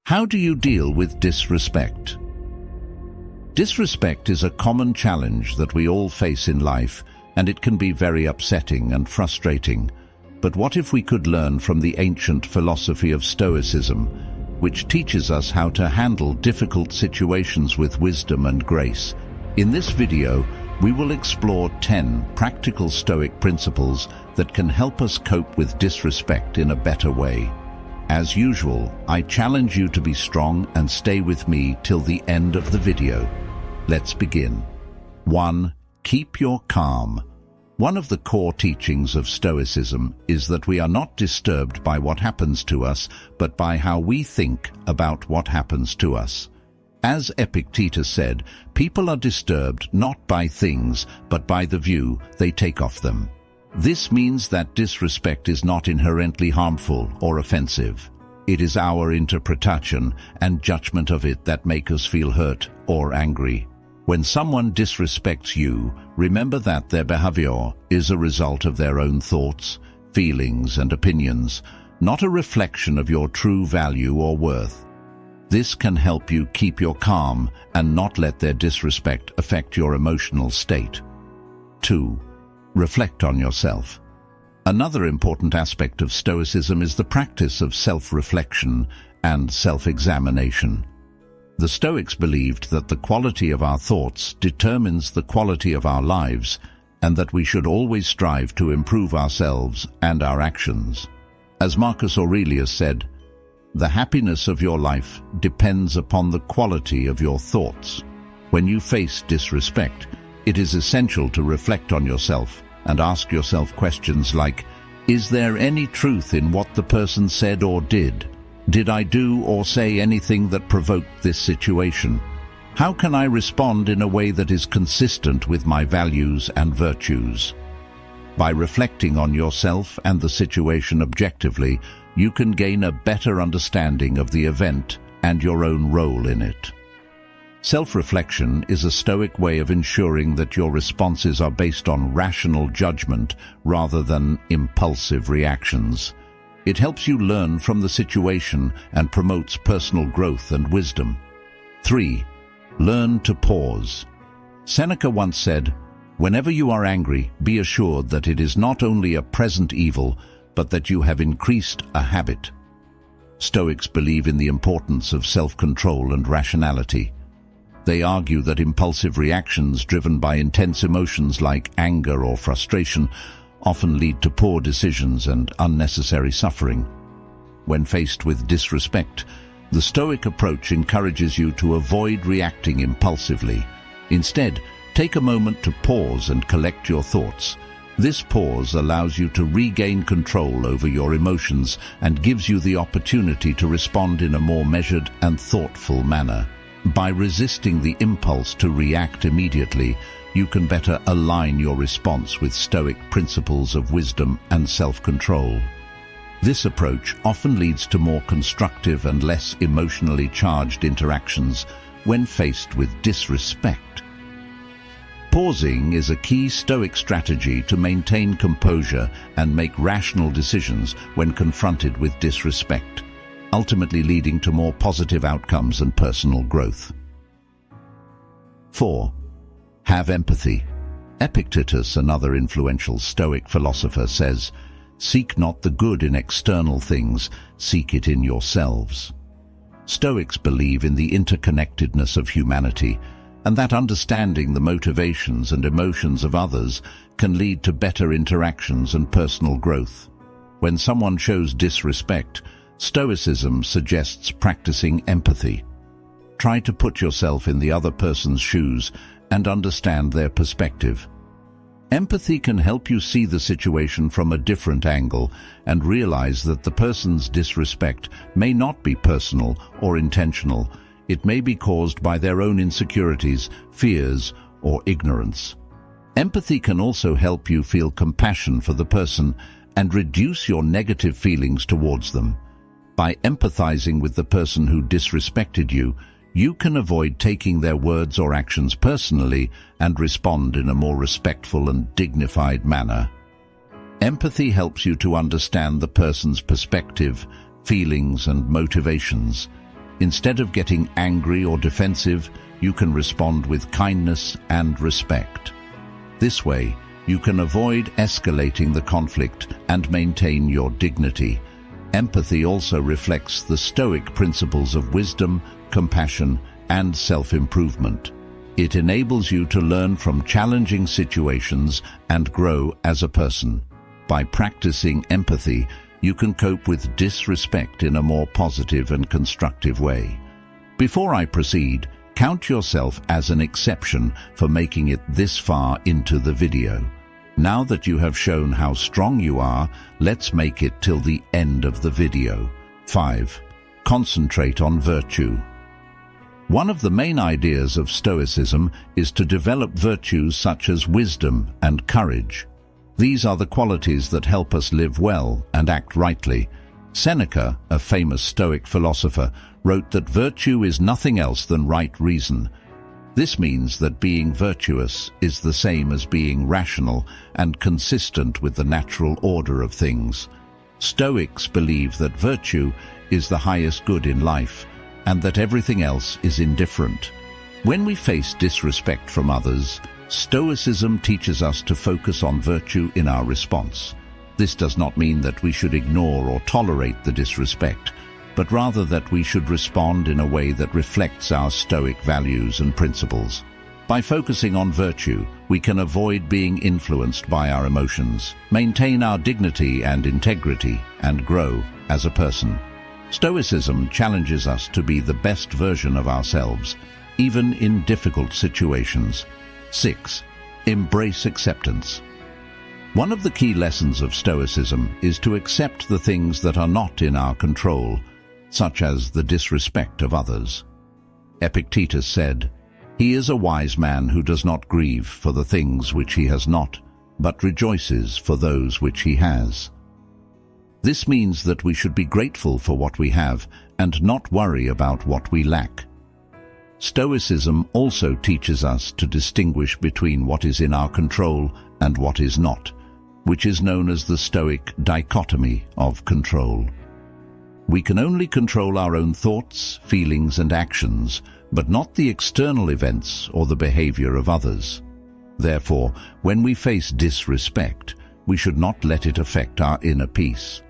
How do you deal with disrespect? Disrespect is a common challenge that we all face in life, and it can be very upsetting and frustrating. But what if we could learn from the ancient philosophy of Stoicism, which teaches us how to handle difficult situations with wisdom and grace? In this video, we will explore 10 practical Stoic principles that can help us cope with disrespect in a better way. As usual, I challenge you to be strong and stay with me till the end of the video. Let's begin. 1. Keep your calm. One of the core teachings of Stoicism is that we are not disturbed by what happens to us, but by how we think about what happens to us. As Epictetus said, people are disturbed not by things, but by the view they take of them. This means that disrespect is not inherently harmful or offensive. It is our interpretation and judgment of it that make us feel hurt or angry. When someone disrespects you, remember that their behavior is a result of their own thoughts, feelings, and opinions, not a reflection of your true value or worth. This can help you keep your calm and not let their disrespect affect your emotional state. 2. Reflect on yourself. Another important aspect of Stoicism is the practice of self-reflection and self-examination. The Stoics believed that the quality of our thoughts determines the quality of our lives, and that we should always strive to improve ourselves and our actions. As Marcus Aurelius said, "The happiness of your life depends upon the quality of your thoughts." When you face disrespect, it is essential to reflect on yourself and ask yourself questions like, is there any truth in what the person said or did? Did I do or say anything that provoked this situation? How can I respond in a way that is consistent with my values and virtues? By reflecting on yourself and the situation objectively, you can gain a better understanding of the event and your own role in it. Self-reflection is a Stoic way of ensuring that your responses are based on rational judgment rather than impulsive reactions. It helps you learn from the situation and promotes personal growth and wisdom. 3. Learn to pause. Seneca once said, "Whenever you are angry, be assured that it is not only a present evil, but that you have increased a habit." Stoics believe in the importance of self-control and rationality. They argue that impulsive reactions driven by intense emotions like anger or frustration often lead to poor decisions and unnecessary suffering. When faced with disrespect, the Stoic approach encourages you to avoid reacting impulsively. Instead, take a moment to pause and collect your thoughts. This pause allows you to regain control over your emotions and gives you the opportunity to respond in a more measured and thoughtful manner. By resisting the impulse to react immediately, you can better align your response with Stoic principles of wisdom and self-control. This approach often leads to more constructive and less emotionally charged interactions when faced with disrespect. Pausing is a key Stoic strategy to maintain composure and make rational decisions when confronted with disrespect, ultimately leading to more positive outcomes and personal growth. 4. Have empathy. Epictetus, another influential Stoic philosopher, says, "Seek not the good in external things, seek it in yourselves." Stoics believe in the interconnectedness of humanity, and that understanding the motivations and emotions of others can lead to better interactions and personal growth. When someone shows disrespect, Stoicism suggests practicing empathy. Try to put yourself in the other person's shoes and understand their perspective. Empathy can help you see the situation from a different angle and realize that the person's disrespect may not be personal or intentional. It may be caused by their own insecurities, fears, or ignorance. Empathy can also help you feel compassion for the person and reduce your negative feelings towards them. By empathizing with the person who disrespected you, you can avoid taking their words or actions personally and respond in a more respectful and dignified manner. Empathy helps you to understand the person's perspective, feelings, and motivations. Instead of getting angry or defensive, you can respond with kindness and respect. This way, you can avoid escalating the conflict and maintain your dignity. Empathy also reflects the Stoic principles of wisdom, compassion, and self-improvement. It enables you to learn from challenging situations and grow as a person. By practicing empathy, you can cope with disrespect in a more positive and constructive way. Before I proceed, count yourself as an exception for making it this far into the video. Now that you have shown how strong you are, let's make it till the end of the video. 5. Concentrate on virtue. One of the main ideas of Stoicism is to develop virtues such as wisdom and courage. These are the qualities that help us live well and act rightly. Seneca, a famous Stoic philosopher, wrote that virtue is nothing else than right reason. This means that being virtuous is the same as being rational and consistent with the natural order of things. Stoics believe that virtue is the highest good in life, and that everything else is indifferent. When we face disrespect from others, Stoicism teaches us to focus on virtue in our response. This does not mean that we should ignore or tolerate the disrespect, but rather that we should respond in a way that reflects our Stoic values and principles. By focusing on virtue, we can avoid being influenced by our emotions, maintain our dignity and integrity, and grow as a person. Stoicism challenges us to be the best version of ourselves, even in difficult situations. 6. Embrace acceptance. One of the key lessons of Stoicism is to accept the things that are not in our control, such as the disrespect of others. Epictetus said, "He is a wise man who does not grieve for the things which he has not, but rejoices for those which he has." This means that we should be grateful for what we have and not worry about what we lack. Stoicism also teaches us to distinguish between what is in our control and what is not, which is known as the Stoic dichotomy of control. We can only control our own thoughts, feelings, and actions, but not the external events or the behavior of others. Therefore, when we face disrespect, we should not let it affect our inner peace.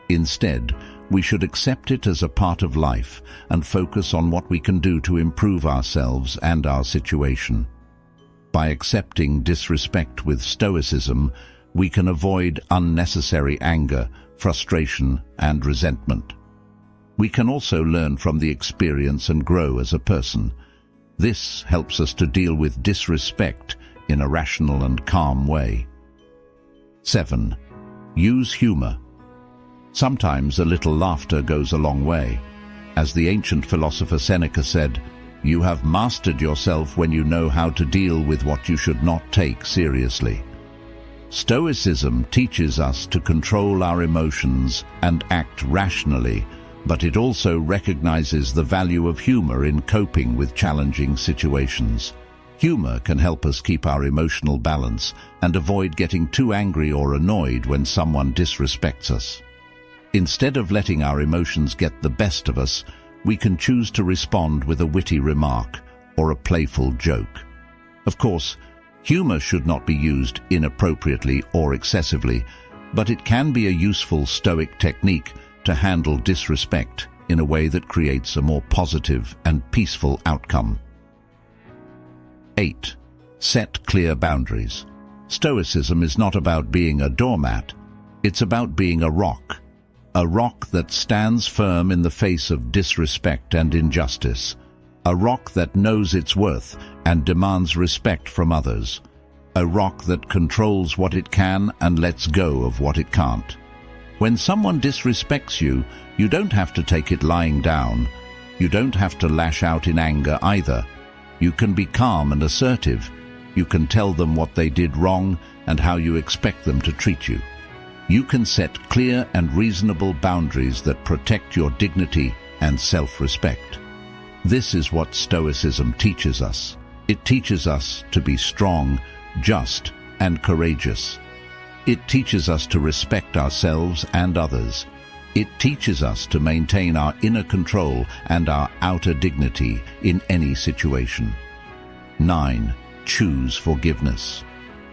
Instead, we should accept it as a part of life and focus on what we can do to improve ourselves and our situation. By accepting disrespect with Stoicism, we can avoid unnecessary anger, frustration, and resentment. We can also learn from the experience and grow as a person. This helps us to deal with disrespect in a rational and calm way. 7. Use humor. Sometimes a little laughter goes a long way. As the ancient philosopher Seneca said, "You have mastered yourself when you know how to deal with what you should not take seriously." Stoicism teaches us to control our emotions and act rationally, but it also recognizes the value of humor in coping with challenging situations. Humor can help us keep our emotional balance and avoid getting too angry or annoyed when someone disrespects us. Instead of letting our emotions get the best of us, we can choose to respond with a witty remark or a playful joke. Of course, humor should not be used inappropriately or excessively, but it can be a useful Stoic technique to handle disrespect in a way that creates a more positive and peaceful outcome. 8. Set clear boundaries. Stoicism is not about being a doormat. It's about being a rock that stands firm in the face of disrespect and injustice, a rock that knows its worth and demands respect from others, a rock that controls what it can and lets go of what it can't. When someone disrespects you, you don't have to take it lying down. You don't have to lash out in anger either. You can be calm and assertive. You can tell them what they did wrong and how you expect them to treat you. You can set clear and reasonable boundaries that protect your dignity and self-respect. This is what Stoicism teaches us. It teaches us to be strong, just, and courageous. It teaches us to respect ourselves and others. It teaches us to maintain our inner control and our outer dignity in any situation. 9. Choose forgiveness.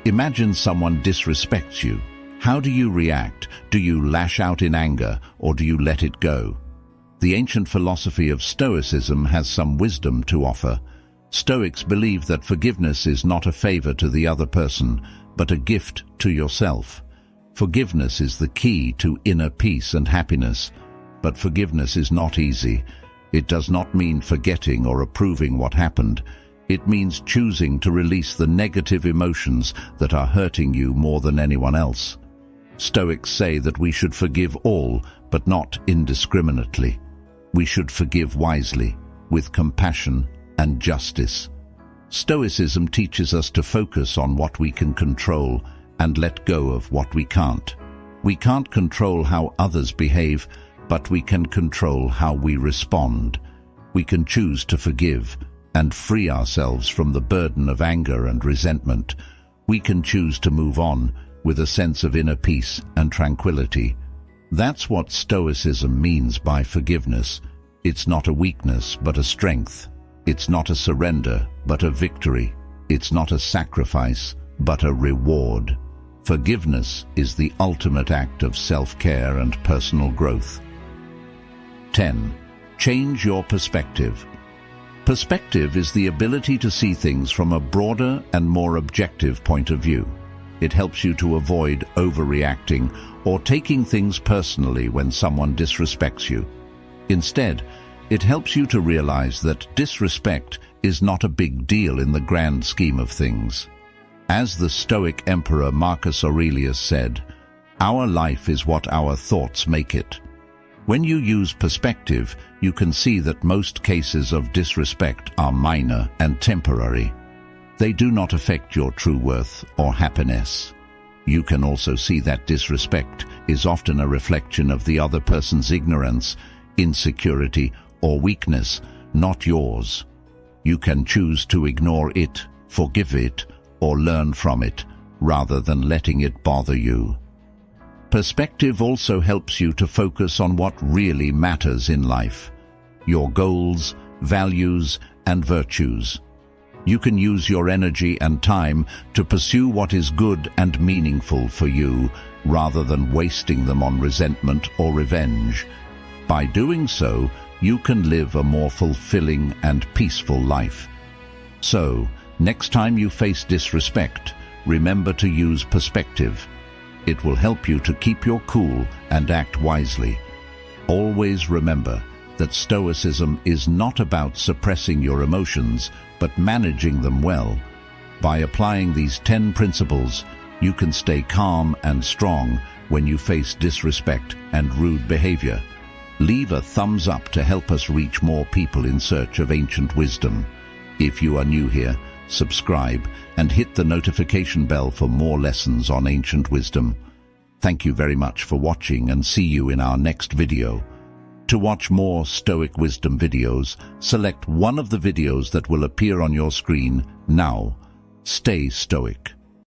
Imagine someone disrespects you. How do you react? Do you lash out in anger, or do you let it go? The ancient philosophy of Stoicism has some wisdom to offer. Stoics believe that forgiveness is not a favor to the other person, but a gift to yourself. Forgiveness is the key to inner peace and happiness, but forgiveness is not easy. It does not mean forgetting or approving what happened. It means choosing to release the negative emotions that are hurting you more than anyone else. Stoics say that we should forgive all, but not indiscriminately. We should forgive wisely, with compassion and justice. Stoicism teaches us to focus on what we can control and let go of what we can't. We can't control how others behave, but we can control how we respond. We can choose to forgive and free ourselves from the burden of anger and resentment. We can choose to move on with a sense of inner peace and tranquility. That's what Stoicism means by forgiveness. It's not a weakness, but a strength. It's not a surrender, but a victory. It's not a sacrifice, but a reward. Forgiveness is the ultimate act of self-care and personal growth. 10. Change your perspective. Perspective is the ability to see things from a broader and more objective point of view. It helps you to avoid overreacting or taking things personally when someone disrespects you. Instead, it helps you to realize that disrespect is not a big deal in the grand scheme of things. As the Stoic Emperor Marcus Aurelius said, "Our life is what our thoughts make it." When you use perspective, you can see that most cases of disrespect are minor and temporary. They do not affect your true worth or happiness. You can also see that disrespect is often a reflection of the other person's ignorance, insecurity, or weakness, not yours. You can choose to ignore it, forgive it, or learn from it, rather than letting it bother you. Perspective also helps you to focus on what really matters in life: your goals, values, and virtues. You can use your energy and time to pursue what is good and meaningful for you, rather than wasting them on resentment or revenge. By doing so, you can live a more fulfilling and peaceful life. So, next time you face disrespect, remember to use perspective. It will help you to keep your cool and act wisely. Always remember that Stoicism is not about suppressing your emotions, but managing them well. By applying these 10 principles, you can stay calm and strong when you face disrespect and rude behavior. Leave a thumbs up to help us reach more people in search of ancient wisdom. If you are new here, subscribe and hit the notification bell for more lessons on ancient wisdom. Thank you very much for watching, and see you in our next video. To watch more Stoic wisdom videos, select one of the videos that will appear on your screen now. Stay stoic.